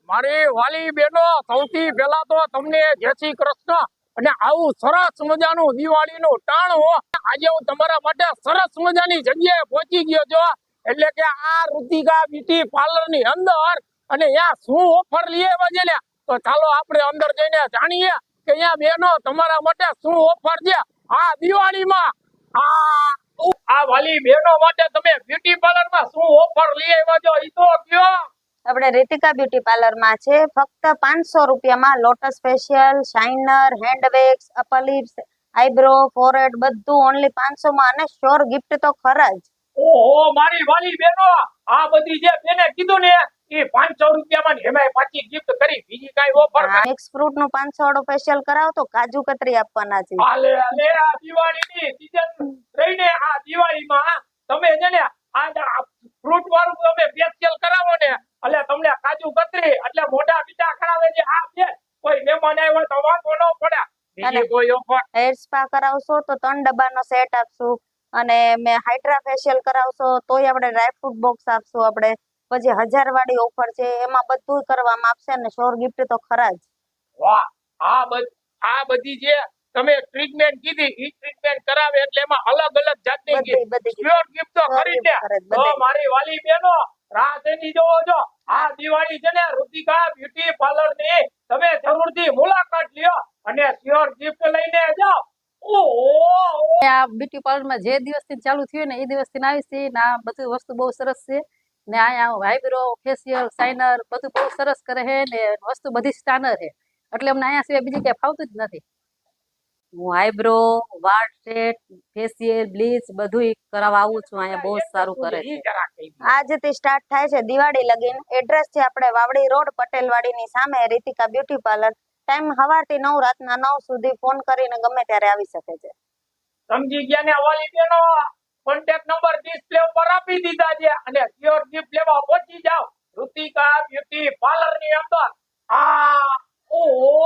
મારી વાલી બેનો, સૌથી પહેલા તો તમને જય શ્રી કૃષ્ણ. અને આવું સરસ મજાનું દિવાળીનું ટાણું આજે હું તમારા માટે સરસ મજાની જગ્યાએ પહોંચી ગયો છો. એટલે કે આ ઋતિકા બ્યુટી પાર્લર ની અંદર અને અહીંયા શું ઓફર લઈએ છે, તો ચાલો આપણે અંદર જઈને જાણીએ કે અહીંયા બેનો તમારા માટે શું ઓફર છે આ દિવાળીમાં. આ વાલી બેનો માટે તમે બ્યુટી પાર્લર માં શું ઓફર લઈ આવ્યા છો એ તો કયો. આપણે રીતિકા બ્યુટી પાર્લર માં છે ફક્ત 500 રૂપિયામાં lotus facial, shiner, hand wax, upper lips, eyebrow, forehead બધું ઓન્લી 500 માં અને શ્યોર ગિફ્ટ તો ખરા જ. ઓહો મારી વાલી બેનો, આ બધી જે બેને કીધું ને એ 500 રૂપિયામાં એમાંય પાછી ગિફ્ટ કરી, બીજી કાઈ ઓફર મિક્સ ફ્રૂટ નું 500 વાળો ફેશિયલ કરાવો તો કાજુ કતરી આપવાના છે. આલે આ દિવાળીની સીઝન રહીને આ દિવાળીમાં તમે જેને આ ફ્રૂટ વાળું તમે ફેશિયલ કરાવો ને એટલે તમને કાજુ કતરી એટલે મોઢા બીજા કરાવે છે. આ બે કોઈ મહેમાન આવ્યો તો વાંધો ન પડે. બીજી કોઈ ઓફર હેર સ્પા કરાવશો તો 3 ડબ્બાનો સેટ આપશું અને મે હાઇડ્રા ફેશિયલ કરાવશો તોય આપણે ડ્રાય ફ્રૂટ બોક્સ આપશું. આપણે પછી 1000 વાળી ઓફર છે એમાં બધું કરવામાં આવશે અને શ્યોર ગિફ્ટ તો ખરા જ. વાહ, આ બધી જે તમે ટ્રીટમેન્ટ કીધી ઈ ટ્રીટમેન્ટ કરાવે એટલે એમાં અલગ અલગ જાતની શ્યોર ગિફ્ટ તો ખરી છે. તો મારી વાલી બહેનો રાહ જોઈ જોવો છો. આ દિવાળી છે ને ઋતિકા બ્યુટી પાર્લર ની તમે જરૂરથી મુલાકાત લ્યો અને શ્યોર ગિફ્ટ લઈને જાઓ. આ બ્યુટી પાર્લર માં જે દિવસથી ચાલુ થયું ને એ દિવસથી આવી છે ને આ બધી વસ્તુ બહુ સરસ છે ને અહીંયા આઈબ્રો, ફેશિયલ, શાઇનર બધું બહુ સરસ કરે છે ને વસ્તુ બધી સ્ટાન્ડર્ડ છે એટલે અમને અહીંયા સિવાય બીજી ક્યાંય ફાવતું જ નથી. હું આઈબ્રો, વાળ સેટ, ફેશિયલ, બ્લીચ બધું કરાવવા આવું છું. અહીંયા બહુ સારું કરે છે. આજથી સ્ટાર્ટ થાય છે દિવાળી લગીન. એડ્રેસ છે આપણે વાવડી રોડ પટેલવાડી ની સામે રીતિકા બ્યુટી પાર્લર. ટાઈમ સવારથી 9 રાતના 9 સુધી. ફોન કરીને ગમે ત્યારે આવી શકે છે. સમજી ગયા ને વાલી બેનો? કોન્ટેક્ટ નંબર ડિસ્પ્લે ઉપર આપી દીધા છે અને શ્યોર ગિફ્ટ લેવા પહોંચી જાઓ ઋતિકા બ્યુટી પાર્લર ની અંદર. ઓહો